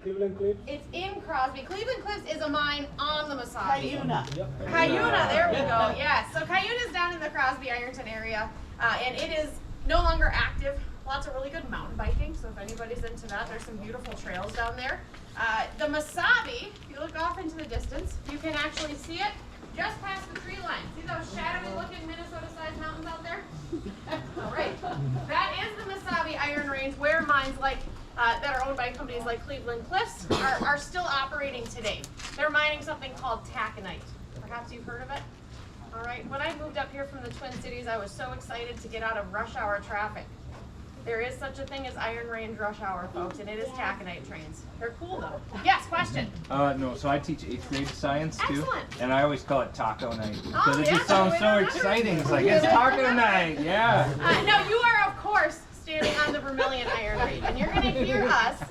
Cleveland Cliffs? It's in Crosby. Cleveland Cliffs is a mine on the Mesabi. Cuyuna. Yep. Cuyuna, there we go. Yes, so Cuyuna is down in the Crosby Ironton area, and it is no longer active. Lots of really good mountain biking, so if anybody's into that, there's some beautiful trails down there. The Mesabi, if you look off into the distance, you can actually see it just past the tree line. See those shadowy looking Minnesota-sized mountains out there? All right. That is the Mesabi Iron Range, where mines like that are owned by companies like Cleveland Cliffs are still operating today. They're mining something called taconite. Perhaps you've heard of it? All right. When I moved up here from the Twin Cities, I was so excited to get out of rush hour traffic. There is such a thing as Iron Range rush hour, folks, and it is taconite trains. They're cool, though. Yes, question? No, so I teach 8th grade science, too. Excellent. And I always call it taco night. Because it yeah, just sounds so remember? exciting. It's like, it's taco night, yeah. No, you are, of course, standing on the Vermilion Iron Range, and you're going to hear us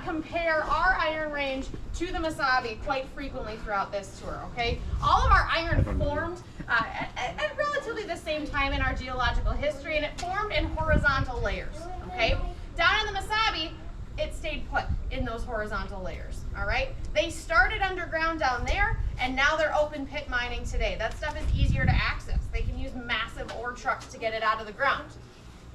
compare our Iron Range to the Mesabi quite frequently throughout this tour, okay? All of our iron formed at relatively the same time in our geological history, and it formed in horizontal layers, okay? Down in the Mesabi, it stayed put in those horizontal layers, all right? They started underground down there, and now they're open pit mining today. That stuff is easier to access. They can use massive ore trucks to get it out of the ground.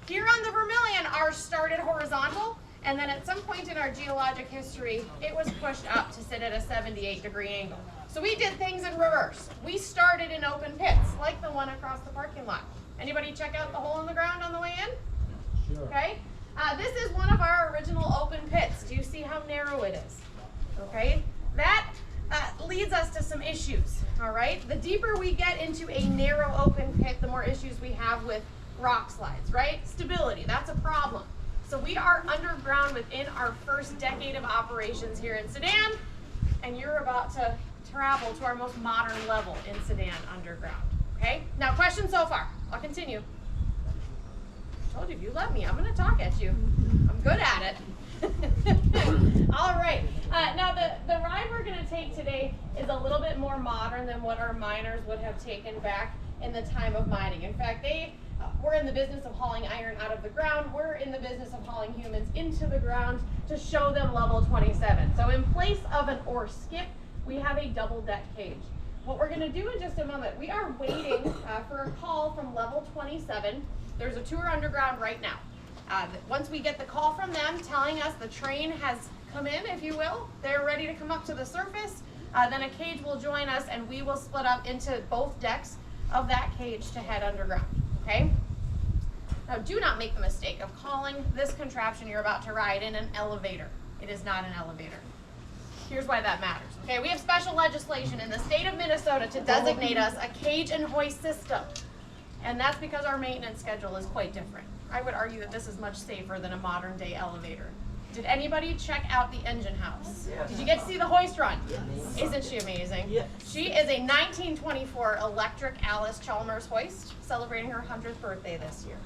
Here on the Vermilion, ours started horizontal, and then at some point in our geologic history, it was pushed up to sit at a 78-degree angle. So we did things in reverse. We started in open pits, like the one across the parking lot. Anybody check out the hole in the ground on the way in? Sure. Okay. This is one of our original open pits. Do you see how narrow it is? Okay. That leads us to some issues, all right? The deeper we get into a narrow open pit, the more issues we have with rock slides, right? Stability, that's a problem. So we are underground within our first decade of operations here in Sudan, and you're about to travel to our most modern level in Sudan underground, okay? Now, questions so far? I'll continue. I told you, if you let me, I'm gonna talk at you. I'm good at it. All right, now the ride we're gonna take today is a little bit more modern than what our miners would have taken back in the time of mining. In fact, we're in the business of hauling iron out of the ground. We're in the business of hauling humans into the ground to show them level 27. So in place of an ore skip, we have a double deck cage. What we're gonna do in just a moment, we are waiting for a call from level 27. There's a tour underground right now. Once we get the call from them telling us the train has come in, if you will, they're ready to come up to the surface, then a cage will join us and we will split up into both decks of that cage to head underground, okay? Now do not make the mistake of calling this contraption you're about to ride in an elevator. It is not an elevator. Here's why that matters, okay? We have special legislation in the state of Minnesota to designate us a cage and hoist system. And that's because our maintenance schedule is quite different. I would argue that this is much safer than a modern day elevator. Did anybody check out the engine house? Yes. Did you get to see the hoist run? Yes. Isn't she amazing? Yes. She is a 1924 electric Alice Chalmers hoist, celebrating her 100th birthday this year.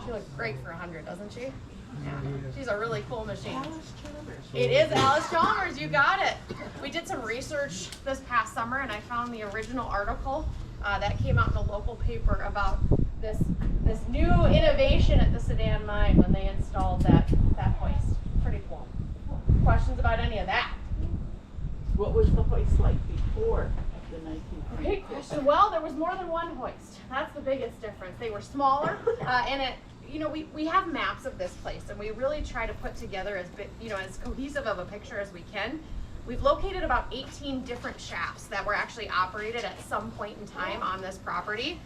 She looks great for 100, doesn't she? Yeah. She's a really cool machine. Alice Chalmers. It is Alice Chalmers, you got it. We did some research this past summer and I found the original article that came out in a local paper about this new innovation at the Sudan mine when they installed that hoist. Pretty cool. Questions about any of that? What was the hoist like before the 1920s? Great question. Well, there was more than one hoist. That's the biggest difference. They were smaller, and we have maps of this place, and we really try to put together as cohesive of a picture as we can. We've located about 18 different shafts that were actually operated at some point in time on this property.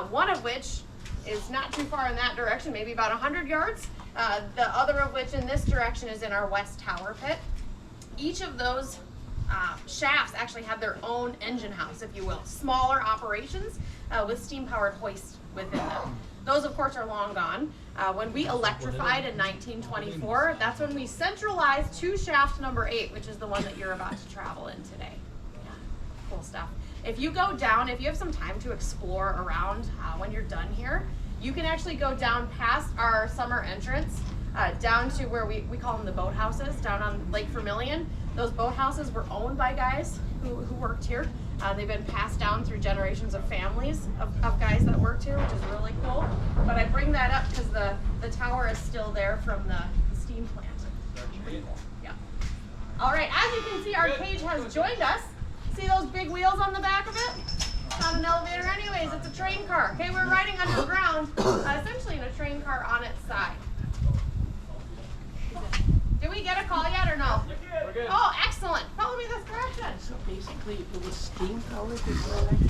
One of which is not too far in that direction, maybe about 100 yards. The other of which in this direction is in our West Tower pit. Each of those shafts actually have their own engine house, if you will. Smaller operations with steam-powered hoists within them. Those, of course, are long gone. When we electrified in 1924, that's when we centralized to shaft number 8, which is the one that you're about to travel in today. Yeah, cool stuff. If you go down, if you have some time to explore around when you're done here, you can actually go down past our summer entrance, down to where we call them the boathouses, down on Lake Vermilion. Those boathouses were owned by guys who worked here. They've been passed down through generations of families of guys that worked here, which is really cool. But I bring that up because the tower is still there from the steam plant. Yeah. All right, as you can see, our cage has joined us. See those big wheels on the back of it? It's not an elevator anyways, it's a train car. Okay, we're riding underground, essentially in a train car on its side. Did we get a call yet or no? We're good. Oh, excellent. Follow me this direction. So basically, it was steam powered before electric.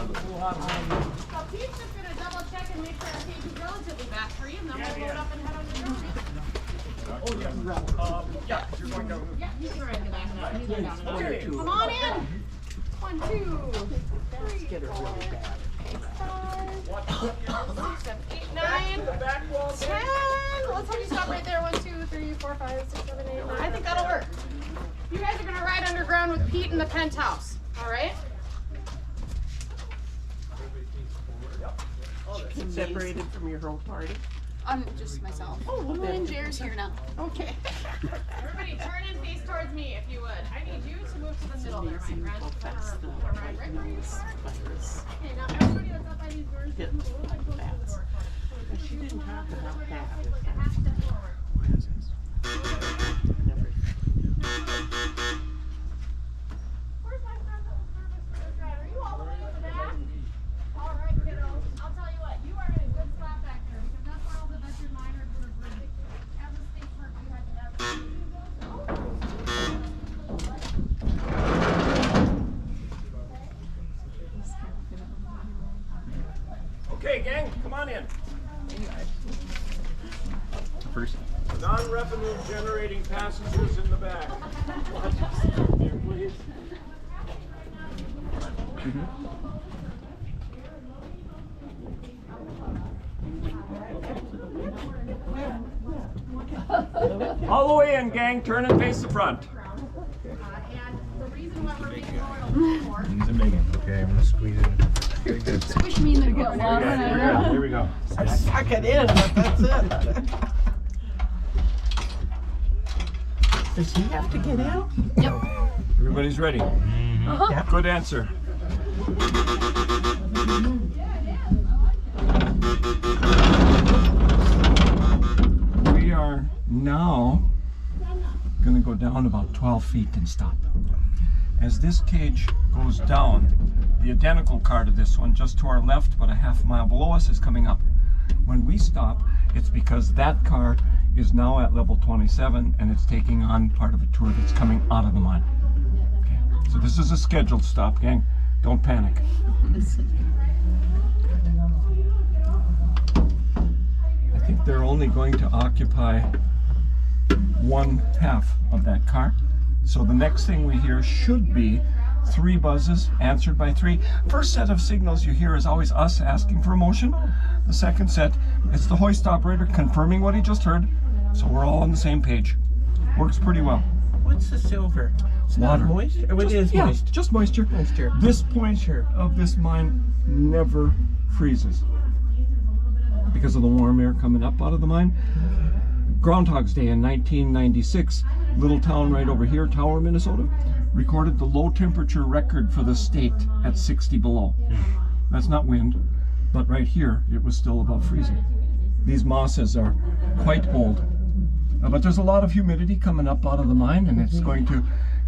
So Pete's just going to double check and make sure our cage is relatively bat free, and then we'll load up and head underground. Yeah, you're going down. Yeah, you can ride in the back of that. You go down and One or over. two. Come on in. 1, 2, 3, Get her really bad. 5, 6, 7, 8, 9, 10. Back wall. Let's have you stop right there. 1, 2, 3, 4, 5, 6, 7, 8, 9. I think that'll work. You guys are going to ride underground with Pete in the penthouse. All right? Separated from your whole party. I'm just myself. Oh, well Me and then. Jer's here now. Okay. Everybody turn and face towards me if you would. I need you to move to the middle there, my friend. That's the Or right where you are. virus. Okay, now everybody that's up by these doors, just move a little bit closer to the Bats. door. But she didn't talk about that. Take a half step forward. Never. Where's my friend that will service for this ride? Are you all the way in the back? All right, kiddos. I'll tell you what, you are in a good spot back there because that's where all the veteran miners would have ridden. As a state park, we had never. Okay, gang, come on in. First. Non-revenue generating passengers in the back. There, please. All the way in, gang. Turn and face the front. And the reason why we're making Royal for These are big ones. Okay, I'm gonna squeeze it. Squish me in there, get one. Here we go. I suck it in, but that's it. Does he have to get out? Everybody's ready. Good answer. We are now going to go down about 12 feet and stop. As this cage goes down, the identical car to this one, just to our left, but a half mile below us, is coming up. When we stop, it's because that car is now at level 27 and it's taking on part of a tour that's coming out of the mine. Okay. So this is a scheduled stop, gang. Don't panic. I think they're only going to occupy one half of that car. So the next thing we hear should be 3 buzzes answered by 3. First set of signals you hear is always us asking for a motion. The second set, it's the hoist operator confirming what he just heard. So we're all on the same page. Works pretty well. What's the silver? It's Water. not moist? Or it is Yeah, moist? just moisture. Moisture. This point of this mine never freezes because of the warm air coming up out of the mine. Groundhog's Day in 1996, little town right over here, Tower, Minnesota, recorded the low temperature record for the state at 60 below. That's not wind, but right here it was still above freezing. These mosses are quite old, but there's a lot of humidity coming up out of the mine, and it's going to